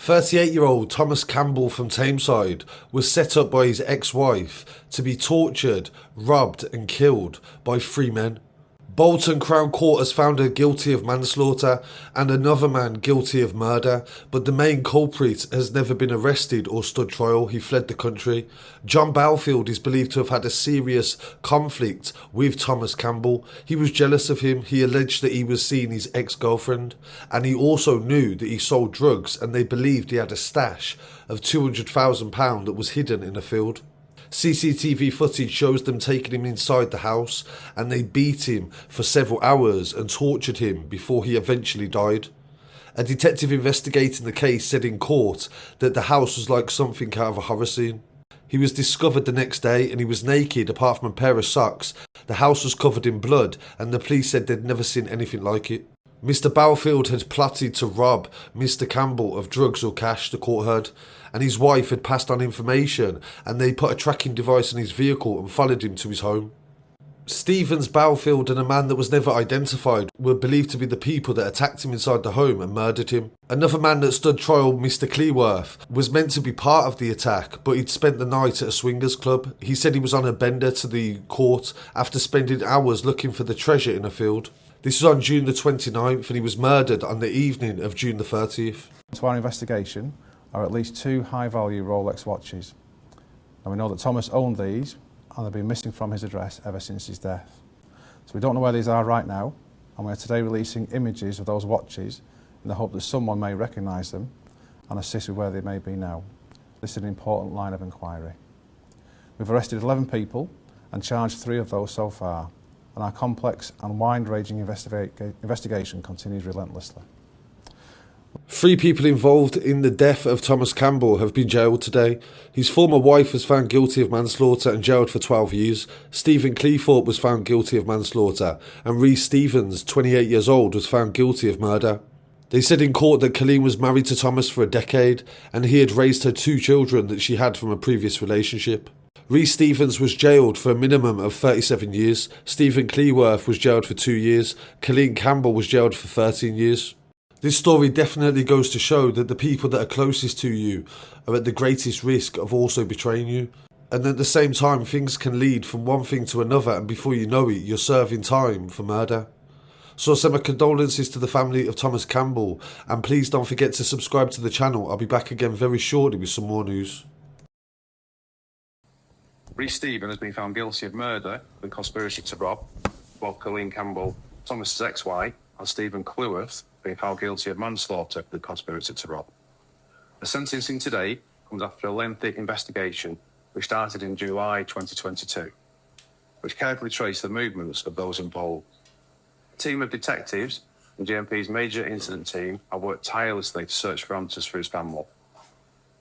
38-year-old Thomas Campbell from Tameside was set up by his ex-wife to be tortured, robbed and killed by three men. Bolton Crown Court has found her guilty of manslaughter and another man guilty of murder, but the main culprit has never been arrested or stood trial. He fled the country. John Belfield is believed to have had a serious conflict with Thomas Campbell. He was jealous of him. He alleged that he was seeing his ex-girlfriend, and he also knew that he sold drugs, and they believed he had a stash of £200,000 that was hidden in a field. CCTV footage shows them taking him inside the house, and they beat him for several hours and tortured him before he eventually died. A detective investigating the case said in court that the house was like something out of a horror scene. He was discovered the next day and he was naked apart from a pair of socks. The house was covered in blood and the police said they'd never seen anything like it. Mr Belfield had plotted to rob Mr Campbell of drugs or cash, the court heard, and his wife had passed on information and they put a tracking device in his vehicle and followed him to his home. Stevens, Belfield and a man that was never identified were believed to be the people that attacked him inside the home and murdered him. Another man that stood trial, Mr Cleworth, was meant to be part of the attack, but he'd spent the night at a swingers club. He said he was on a bender to the court after spending hours looking for the treasure in a field. This was on June the 29th and he was murdered on the evening of June the 30th. To our investigation are at least two high-value Rolex watches. And we know that Thomas owned these and they've been missing from his address ever since his death. So we don't know where these are right now, and we're today releasing images of those watches in the hope that someone may recognise them and assist with where they may be now. This is an important line of inquiry. We've arrested 11 people and charged 3 of those so far, and our complex and wide-ranging investigation continues relentlessly. 3 people involved in the death of Thomas Campbell have been jailed today. His former wife was found guilty of manslaughter and jailed for 12 years. Stephen Cleworth was found guilty of manslaughter, and Reece Steven, 28 years old, was found guilty of murder. They said in court that Coleen was married to Thomas for a decade and he had raised her 2 children that she had from a previous relationship. Reece Stevens was jailed for a minimum of 37 years. Stephen Cleworth was jailed for 2 years. Coleen Campbell was jailed for 13 years. This story definitely goes to show that the people that are closest to you are at the greatest risk of also betraying you. And at the same time, things can lead from one thing to another, and before you know it, you're serving time for murder. So I send my condolences to the family of Thomas Campbell, and please don't forget to subscribe to the channel. I'll be back again very shortly with some more news. Reece Steven has been found guilty of murder and conspiracy to rob, while Coleen Campbell, Thomas's ex-wife, and Stephen Cleworth being found guilty of manslaughter and conspiracy to rob. The sentencing today comes after a lengthy investigation which started in July 2022, which carefully traced the movements of those involved. A team of detectives and GMP's major incident team have worked tirelessly to search for answers for his family.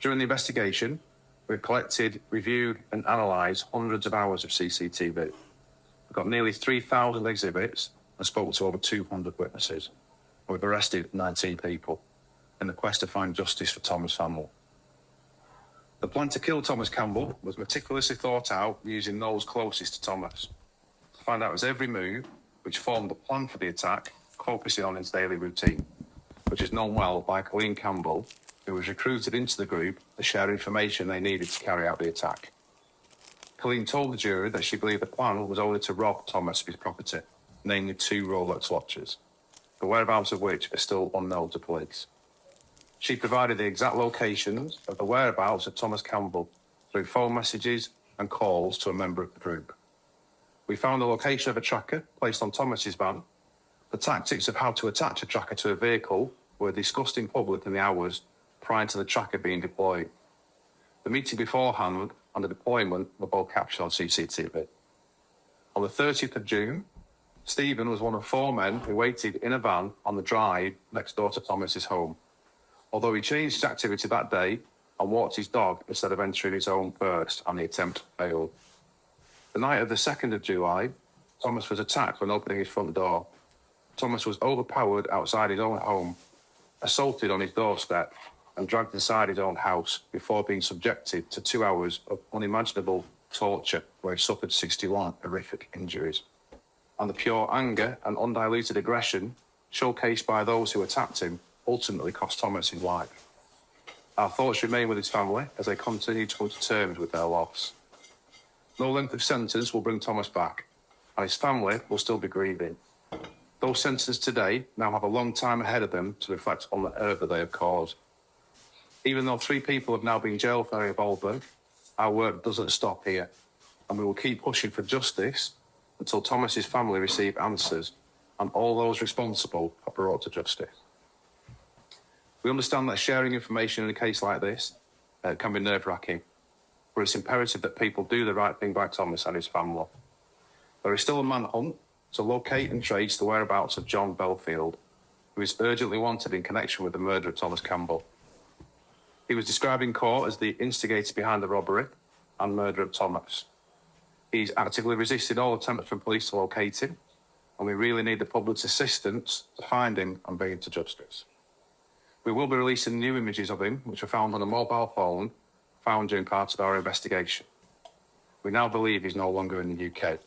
During the investigation, we've collected, reviewed and analysed hundreds of hours of CCTV. We've got nearly 3,000 exhibits and spoke to over 200 witnesses. We've arrested 19 people in the quest to find justice for Thomas' family. The plan to kill Thomas Campbell was meticulously thought out using those closest to Thomas. To find out his every move, which formed the plan for the attack, focusing on his daily routine, which is known well by Coleen Campbell, who was recruited into the group to share information they needed to carry out the attack. Coleen told the jury that she believed the plan was only to rob Thomas of his property, namely 2 Rolex watches, the whereabouts of which are still unknown to police. She provided the exact locations of the whereabouts of Thomas Campbell through phone messages and calls to a member of the group. We found the location of a tracker placed on Thomas's van. The tactics of how to attach a tracker to a vehicle were discussed in public in the hours prior to the tracker being deployed. The meeting beforehand and the deployment were both captured on CCTV. On the 30th of June, Stephen was one of 4 men who waited in a van on the drive next door to Thomas's home. Although he changed his activity that day and walked his dog instead of entering his home first, and the attempt failed. The night of the 2nd of July, Thomas was attacked when opening his front door. Thomas was overpowered outside his own home, assaulted on his doorstep, and dragged inside his own house before being subjected to 2 hours of unimaginable torture where he suffered 61 horrific injuries. And the pure anger and undiluted aggression showcased by those who attacked him ultimately cost Thomas his life. Our thoughts remain with his family as they continue to come to terms with their loss. No length of sentence will bring Thomas back, and his family will still be grieving. Those sentenced today now have a long time ahead of them to reflect on the hurt that they have caused. Even though 3 people have now been jailed for their involvement, our work doesn't stop here, and we will keep pushing for justice until Thomas's family receive answers and all those responsible are brought to justice. We understand that sharing information in a case like this can be nerve-wracking, but it's imperative that people do the right thing by Thomas and his family. There is still a manhunt to locate and trace the whereabouts of John Belfield, who is urgently wanted in connection with the murder of Thomas Campbell. He was described in court as the instigator behind the robbery and murder of Thomas. He's actively resisted all attempts from police to locate him, and we really need the public's assistance to find him and bring him to justice. We will be releasing new images of him, which were found on a mobile phone found during part of our investigation. We now believe he's no longer in the UK.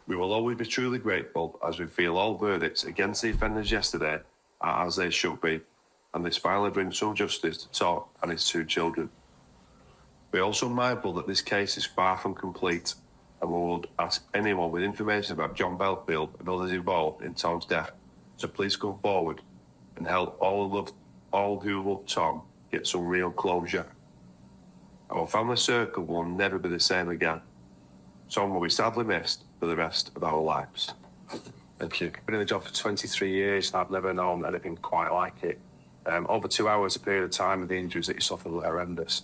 We will always be truly grateful as we feel all verdicts against the offenders yesterday are as they should be, and this finally brings some justice to Tom and his 2 children. We are also mindful that this case is far from complete, and we would ask anyone with information about John Belfield and others involved in Tom's death to please come forward and help all who love Tom get some real closure. Our family circle will never be the same again. Tom will be sadly missed for the rest of our lives. Thank you. I've been in the job for 23 years and I've never known anything quite like it. Over 2 hours, a period of time, and the injuries that he suffered were horrendous.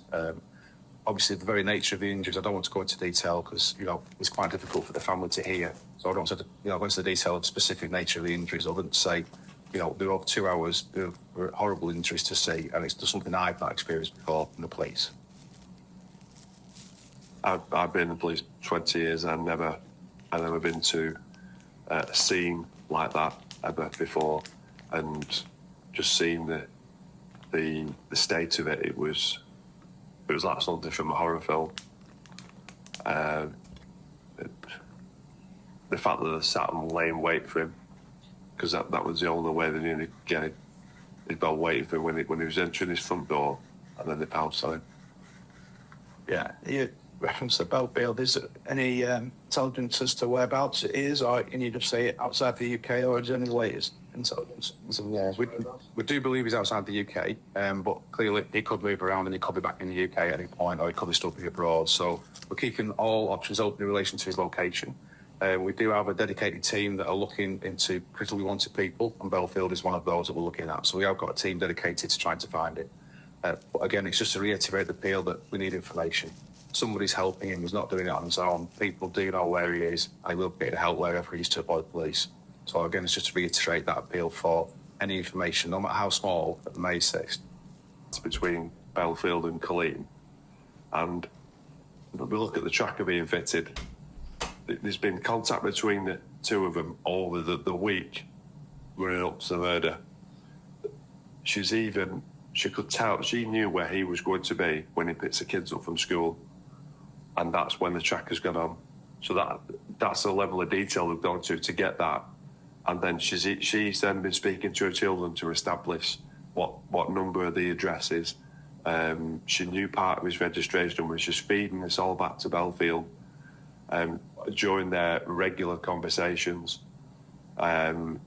Obviously, the very nature of the injuries, I don't want to go into detail because, it's quite difficult for the family to hear. So I don't want to, go into the detail of the specific nature of the injuries other than to say, they were over 2 hours, they were horrible injuries to see, and it's just something I've not experienced before in the police. I've been in the police 20 years and I've never been to a scene like that ever before, and just seeing the state of it, it was like something from a horror film. The fact that they sat and lay in wait for him, because that was the only way they knew they'd get him. They'd been waiting for him when he was entering his front door, and then they pounced on him. Yeah, you referenced the Belfield. Is there any intelligence as to whereabouts it is, or can you just say it outside the UK, or is there any latest intelligence? Yeah, we do believe he's outside the UK, but clearly he could move around and he could be back in the UK at any point, or he could still be abroad. So we're keeping all options open in relation to his location. We do have a dedicated team that are looking into critically wanted people, and Belfield is one of those that we're looking at. So we have got a team dedicated to trying to find it. But again, it's just to reiterate the appeal that we need information. Somebody's helping him, he's not doing it on his own. People do know where he is, and he will get help wherever he is to avoid police. So again, it's just to reiterate that appeal for any information, no matter how small, that may exist. It's between Belfield and Coleen, and we look at the tracker being fitted. There's been contact between the 2 of them over the week running up to the murder. She could tell, she knew where he was going to be when he picks the kids up from school, and that's when the tracker's gone on. So that's the level of detail they've gone to get that. And then she's then been speaking to her children to establish what number the address is. She knew part of his registration was just feeding this all back to Belfield during their regular conversations. And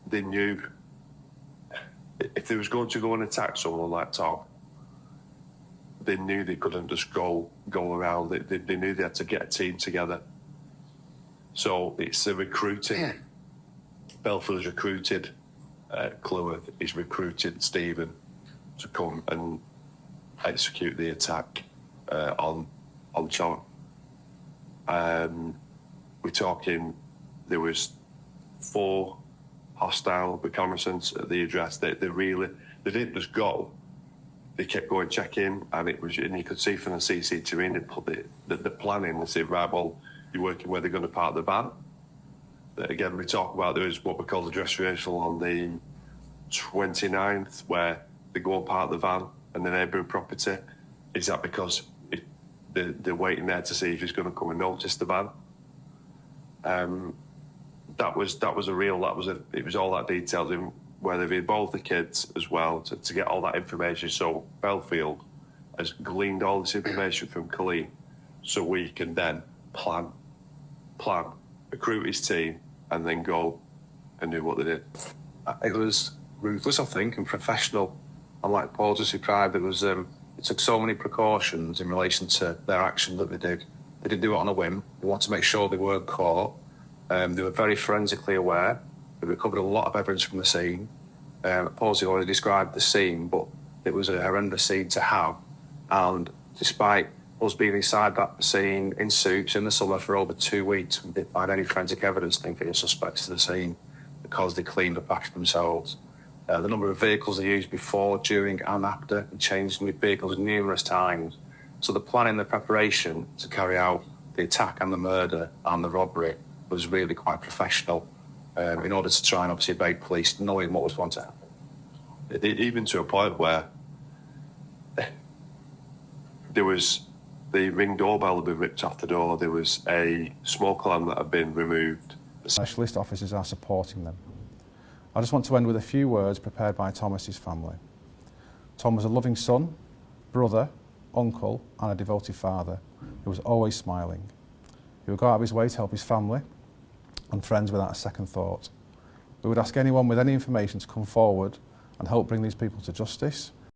they knew if they was going to go and attack someone like Tom, they knew they couldn't just go around. They knew they had to get a team together. So it's the recruiting. Belfield has recruited Cleworth. He's recruited Steven to come and execute the attack on John. We're talking, there was 4 hostile reconnaissance at the address. They didn't just go. They kept going, check-in, and you could see from the CCTV, and they put the plan in and say, right, well, you're working where they're going to park the van. But again, we talk about there is what we call the dress rehearsal on the 29th, where they go and park the van in the neighbouring property. Is that because they're waiting there to see if he's going to come and notice the van? It was all that detailed in. where they've involved the kids as well to get all that information. So Belfield has gleaned all this information from Coleen, so we can then plan, recruit his team, and then go and do what they did. It was ruthless, I think, and professional. Unlike Paul just described, it took so many precautions in relation to their action that they did. They didn't do it on a whim. They wanted to make sure they weren't caught. They were very forensically aware. They recovered a lot of evidence from the scene. Paul's already described the scene, but it was a horrendous scene to have. And despite us being inside that scene in suits in the summer for over 2 weeks, we didn't find any forensic evidence linking the suspects to the scene because they cleaned up after themselves. The number of vehicles they used before, during and after changed with vehicles numerous times. So the planning, the preparation to carry out the attack and the murder and the robbery was really quite professional in order to try and obviously evade police, knowing what was going to happen. Even to a point where there was the ring doorbell had been ripped off the door, there was a smoke alarm that had been removed. Specialist officers are supporting them. I just want to end with a few words prepared by Thomas's family. Tom was a loving son, brother, uncle and a devoted father who was always smiling. He would go out of his way to help his family and friends without a second thought. We would ask anyone with any information to come forward and help bring these people to justice,